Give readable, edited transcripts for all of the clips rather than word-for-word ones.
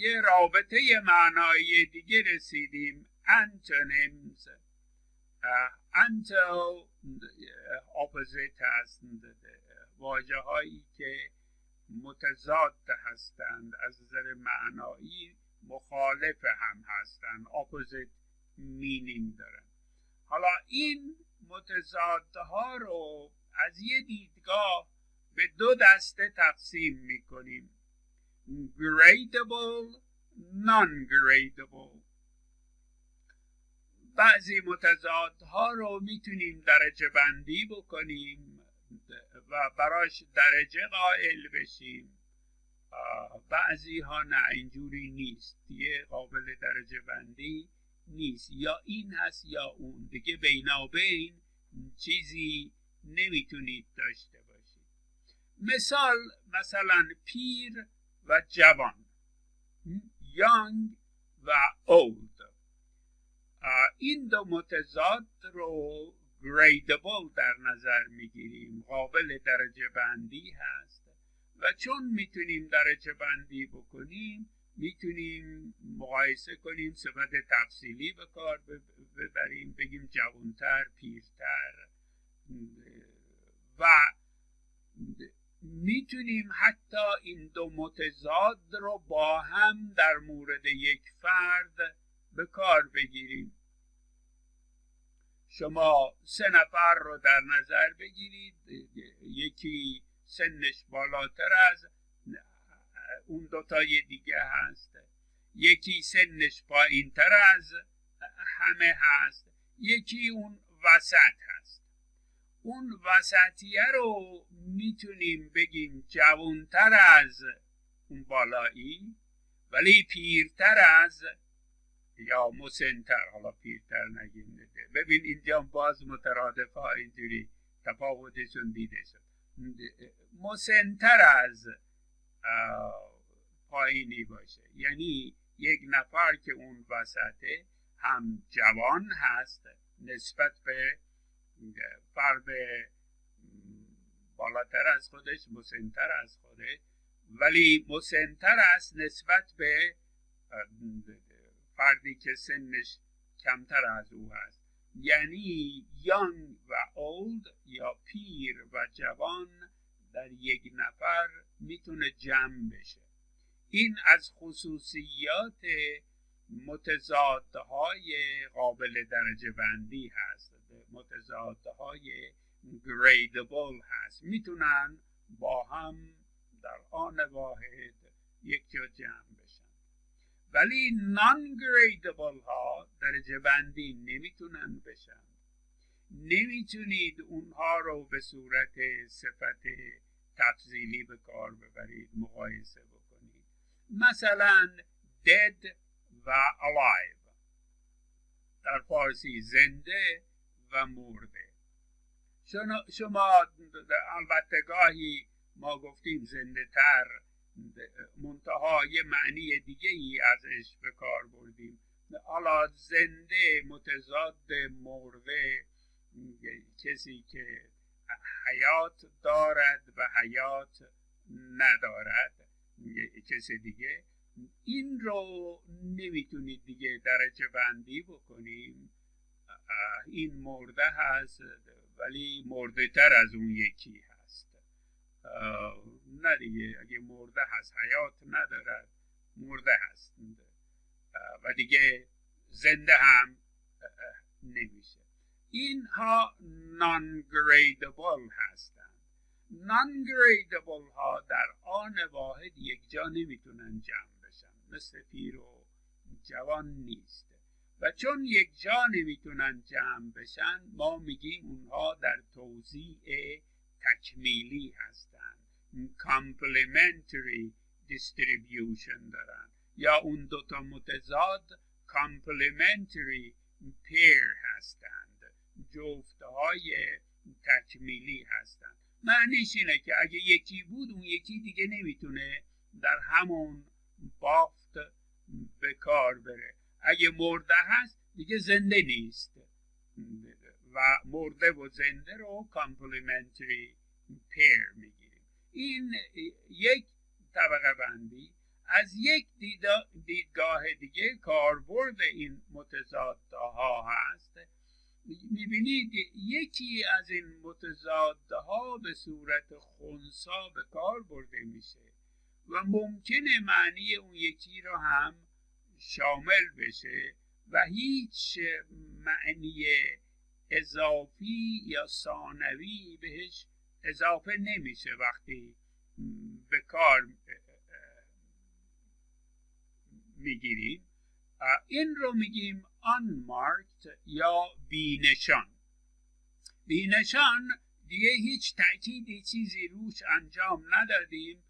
یه رابطه معنایی دیگه رسیدیم. antonyms. anto opposite هستند، واژه هایی که متضاد هستند، از نظر معنایی مخالف هم هستند، opposite meaning دارن. حالا این متضادها رو از یه دیدگاه به دو دسته تقسیم میکنیم: gradable، non-gradable. بعضی متضادها رو میتونیم درجه بندی بکنیم و براش درجه قائل بشیم. بعضی ها نه، اینجوری نیست، دیگه قابل درجه بندی نیست، یا این هست یا اون، دیگه بینابین چیزی نمیتونید داشته باشید. مثلا پیر و جوان، young و old، این دو متضاد رو gradable در نظر میگیریم، قابل درجه بندی هست و چون میتونیم درجه بندی بکنیم میتونیم مقایسه کنیم، صفت تفصیلی به کار ببریم، بگیم جوانتر، پیرتر، و میتونیم حتی این دو متضاد رو با هم در مورد یک فرد به کار بگیریم. شما 3 نفر رو در نظر بگیرید، یکی سنش بالاتر از اون دوتای دیگه هست، یکی سنش پایین تر از همه هست، یکی اون وسط هست. اون وسطیه رو میتونیم بگیم جوانتر از اون بالایی ولی پیرتر از، یا مسنتر، حالا پیرتر نگیم. ببین اینجا باز مترادف ها اینجوری تفاوتشون دیده شد. مسنتر از پایینی باشه، یعنی یک نفر که اون وسطه هم جوان هست نسبت به فرد بالاتر از خودش، مسنتر از خودش، ولی مسنتر است نسبت به فردی که سنش کمتر از او هست. یعنی young و old یا پیر و جوان در یک نفر میتونه جمع بشه. این از خصوصیات متضادهای قابل درجه بندی هست، متضادهای gradable هست، میتونن با هم در آن واحد یک جا جمع بشن. ولی non-gradable ها درجه بندی نمیتونن بشن. نمیتونید اونها رو به صورت صفت تفضیلی به کار ببرید، مقایسه بکنید. مثلا dead و alive، در فارسی زنده و مرده. شما البته گاهی ما گفتیم زنده تر، منتها یه معنی دیگه ای ازش به کار بردیم. حالا زنده متضاد مرده، کسی که حیات دارد و حیات ندارد، کسی دیگه. این رو نمیتونید دیگه درجه بندی بکنیم. این مرده هست ولی مرده تر از اون یکی هست. نه دیگه، اگه مرده هست حیات ندارد، مرده هست و دیگه زنده هم نمیشه. اینها non-gradable هستند. non-gradable ها در آن واحد یک جا نمیتونن جمع بشن، مثل پیر و جوان نیست. و چون یک جا نمیتونن جمع بشن، ما میگیم اونها در توزیع تکمیلی هستند، complementary distribution دارن، یا اون دوتا متضاد complementary pair هستند، جفتهای تکمیلی هستند. معنیش اینه که اگه یکی بود اون یکی دیگه نمیتونه در همون بافت به کار بره. اگه مرده هست دیگه زنده نیست و مرده و زنده رو complementary pair میگیریم. این یک طبقه بندی. از یک دیدگاه دیگه کاربرد این متضادها هست. میبینید یکی از این متضادها به صورت خنثی به کار برده میشه و ممکنه معنی اون یکی رو هم شامل بشه و هیچ معنی اضافی یا ثانوی بهش اضافه نمیشه وقتی به کار میگیریم. این رو میگیم unmarked یا بینشان. بینشان دیگه هیچ تأکیدی چیزی روش انجام ندادیم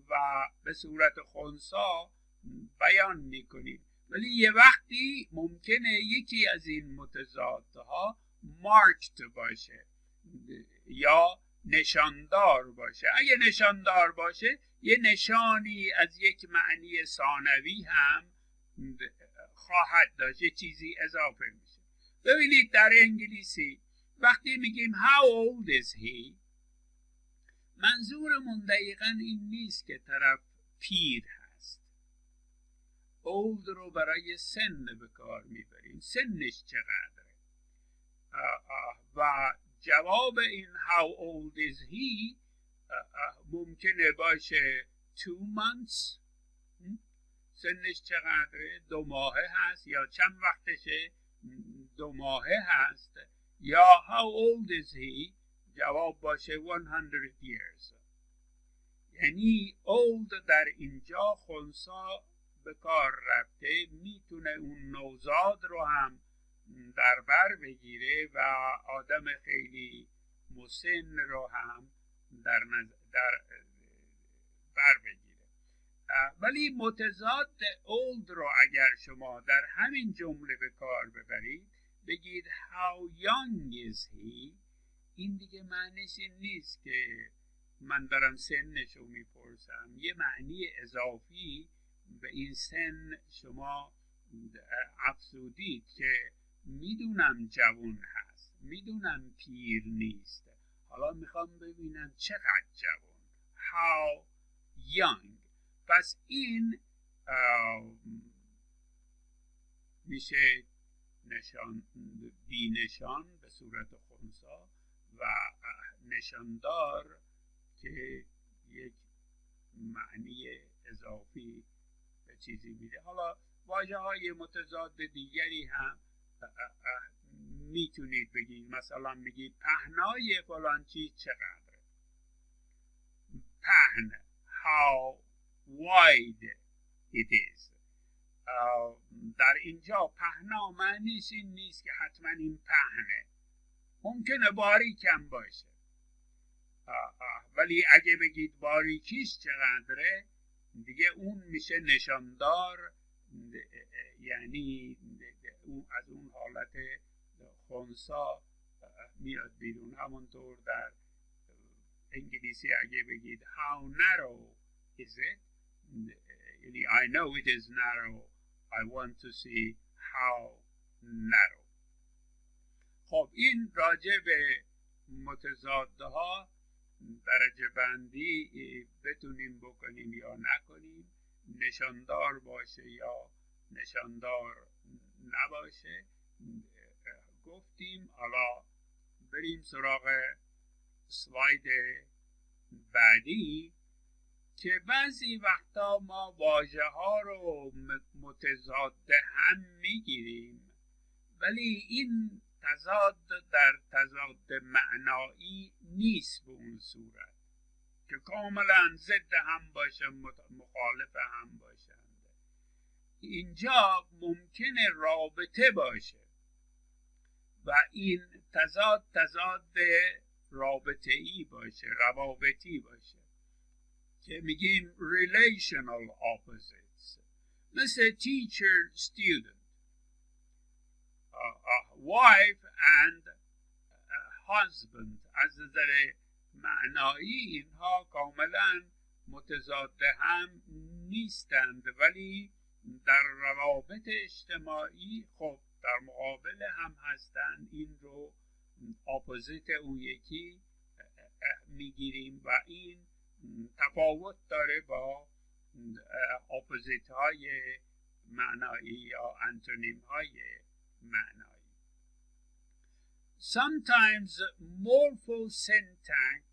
و به صورت خنثی بیان میکنیم، ولی یه وقتی ممکنه یکی از این متضادها مارکت باشه یا نشاندار باشه. اگه نشاندار باشه یه نشانی از یک معنی ثانوی هم خواهد داشت، یه چیزی اضافه میشه. ببینید در انگلیسی وقتی میگیم how old is he، منظورمون دقیقا این نیست که طرف پیر هست. old رو برای سن به کار میبریم، سنش چقدره. و جواب این how old is he ممکنه باشه 2 months، سنش چقدره، 2 ماهه هست، یا چند وقتشه، 2 ماهه هست. یا how old is he جواب باشه 100 years. یعنی old در اینجا خنثی به کار رفته، میتونه اون نوزاد رو هم در بر بگیره و آدم خیلی مسن رو هم در بر بگیره. ولی متضاد old رو اگر شما در همین جمله به کار ببرید، بگید how young is he، این دیگه معنیش این نیست که من دارم سنش رو میپرسم، یه معنی اضافی به این سن شما افزودید که میدونم جوان هست، میدونم پیر نیست، حالا میخوام ببینم چقدر جوان، how young. پس این میشه بینشان به صورت خنثی و نشاندار که یک معنی اضافی به چیزی میده. حالا واژه های متضاد دیگری هم میتونید بگید، مثلا میگید پهنای فلان چیز چقدره، پهن how wide it is. در اینجا پهنا معنیش این نیست که حتما این پهنه، ممکنه باریکم باشه، ولی اگه بگید باریکیش چقدره دیگه اون میشه نشاندار، یعنی اون از اون حالت خنثی میاد بیرون. همونطور در انگلیسی اگه بگید how narrow is it، یعنی I know it is narrow, I want to see how narrow. خب این راجع به متضادها درجه بندی بتونیم بکنیم یا نکنیم، نشاندار باشه یا نشاندار نباشه گفتیم. حالا بریم سراغ سلاید بعدی که بعضی وقتا ما واژه ها رو متضاد هم میگیریم، ولی این تضاد در تضاد معنایی نیست به اون صورت که کاملا ضد هم باشه، مخالف هم باشند. اینجا ممکنه رابطه باشه و این تضاد رابطه‌ای باشه، روابطی باشه که میگیم relational opposites، مثل teacher student، wife and husband. از نظر معنایی اینها کاملا متضاد هم نیستند، ولی در روابط اجتماعی خب در مقابل هم هستند. این رو اپوزیت اون یکی میگیریم و این تفاوت داره با اپوزیت های معنایی یا انتونیم های معنایی. Sometimes morphosyntax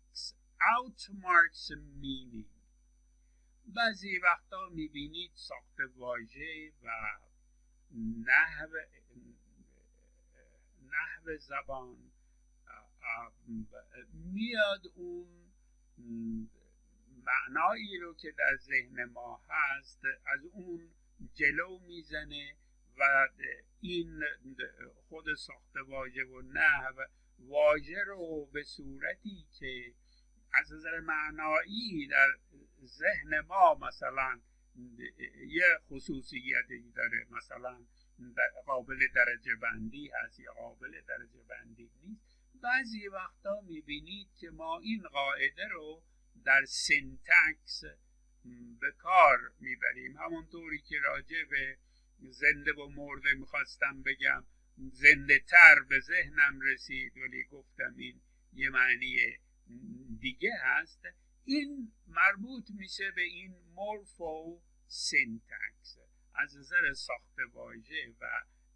outmarks meaning. بعضی وقتا میبینید ساخت واژه و نحو زبان میاد اون معنایی رو که در ذهن ما هست از اون جلو میزنه و این خود ساخت واژه و نحو واژه رو به صورتی که از نظر معنایی در ذهن ما مثلا یه خصوصیتی داره، مثلا قابل درجه بندی هست یا قابل درجه بندی نیست. بعضی وقتا میبینید که ما این قاعده رو در سینتکس به کار میبریم. همونطوری که راجع به زنده و مرده میخواستم بگم، زنده تر به ذهنم رسید ولی گفتم این یه معنی دیگه هست. این مربوط میشه به این مورفو سینتکس. از نظر ساخت واژه و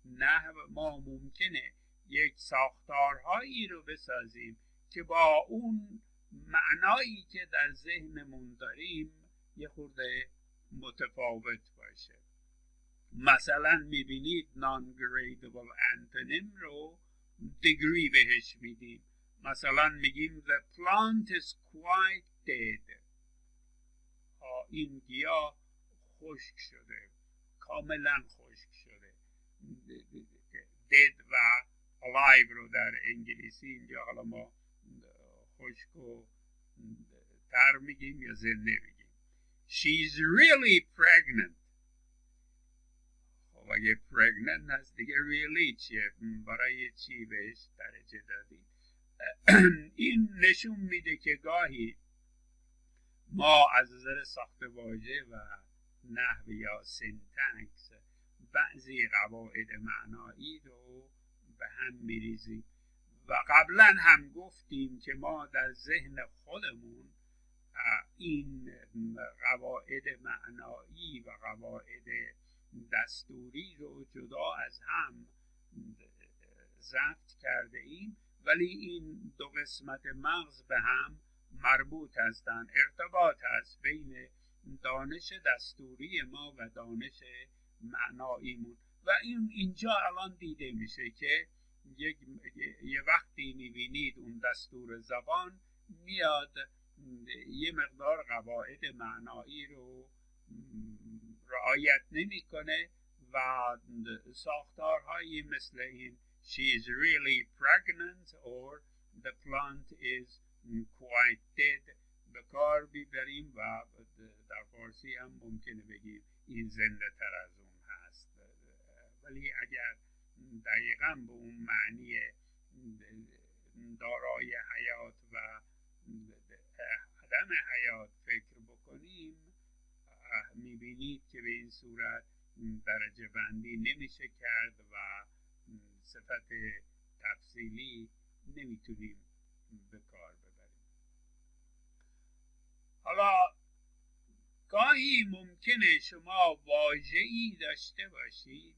نحو ما ممکنه یک ساختارهایی رو بسازیم که با اون معنایی که در ذهنمون داریم یه خورده متفاوت باشه. مثلا میبینید non-gradable antonym رو degree بهش میدیم. مثلا میگیم the plant is quite dead. این گیاه خشک شده، کاملا خشک شده. dead و alive رو در انگلیسی اینجا حالا ما خشک و تر میگیم یا زنده میگیم. She's really pregnant. خب اگه pregnant هست دیگه really چیه؟ برای چی بهش درجه دادید؟ این نشون میده که گاهی ما از نظر ساخت واژه و نحو یا سینتکس بعضی قواعد معنایی رو به هم میریزیم و قبلا هم گفتیم که ما در ذهن خودمون این قواعد معنایی و قواعد دستوری رو جدا از هم ضبط کرده ایم، ولی این دو قسمت مغز به هم مربوط هستند. ارتباط هست بین دانش دستوری ما و دانش معناییمون و اینجا الان دیده میشه که یه وقتی میبینید اون دستور زبان میاد یه مقدار قواعد معنایی رو رعایت نمیکنه و ساختارهایی مثل این she is really pregnant or the plant is quite dead به کار بیبریم و در فارسی هم ممکنه بگیم این زنده تر از اون هست. ولی اگر دقیقا به اون معنی دارای حیات و عدم حیات فکر بکنیم میبینید که به این صورت درجه بندی نمیشه کرد و صفت تفصیلی نمیتونیم به کار ببریم. حالا گاهی ممکنه شما واژه‌ای داشته باشید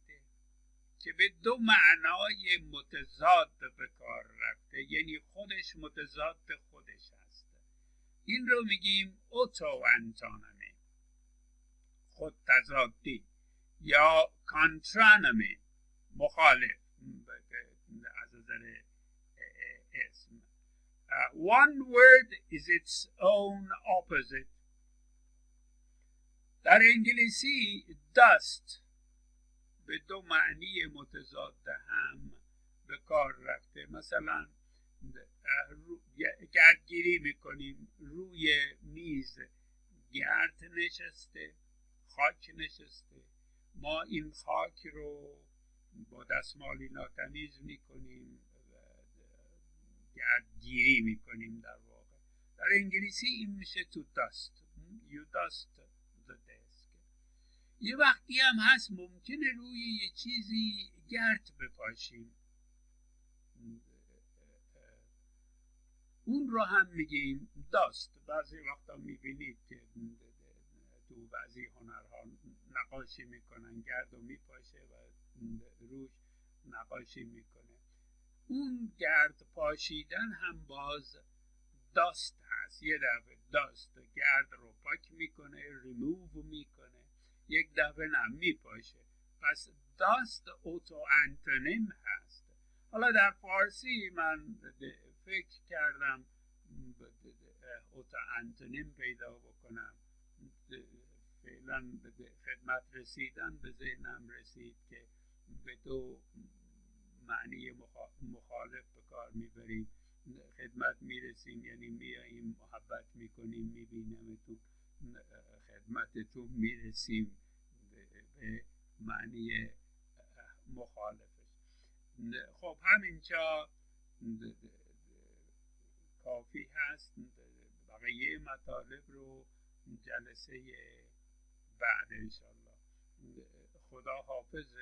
که به دو معنای متضاد به کار رفته، یعنی خودش متضاد خودش هست. این رو میگیم اوتو انتونمی، خود تضادی، یا کانترانمی، مخالف از نظر اسم. One word is its own opposite. در انگلیسی dust به دو معنی متضاد هم به کار رفته. مثلا گردگیری میکنیم، روی میز گرد نشسته، خاک نشسته، ما این خاک رو با دستمالی ناتمیز میکنیم، گردگیری میکنیم. در واقع در انگلیسی این میشه to dust. You dust the desk. یه وقتی هم هست ممکنه روی یه چیزی گرد بپاشیم، اون رو هم میگیم dust. بعضی وقتا میبینید که تو بعضی هنرها نقاشی میکنن، گرد رو میپاشه و روش نقاشی میکنه. اون گرد پاشیدن هم باز داست هست. یه دفعه داست گرد رو پاک میکنه، ریموو میکنه، یک دفعه نم میپاشه. پس داست اوتو انتونیم هست. حالا در فارسی من فکر کردم اوتو انتونیم پیدا بکنم. فعلا به خدمت رسیدن به ذهنم رسید که به دو معنی مخالف به کار میبریم. خدمت میرسیم یعنی میاییم محبت میکنیم، میبینمتون، خدمتتون میرسیم، به معنی مخالفش. خب همینجا کافی هست. بقیه مطالب رو جلسه بعد انشالله. خدا حافظ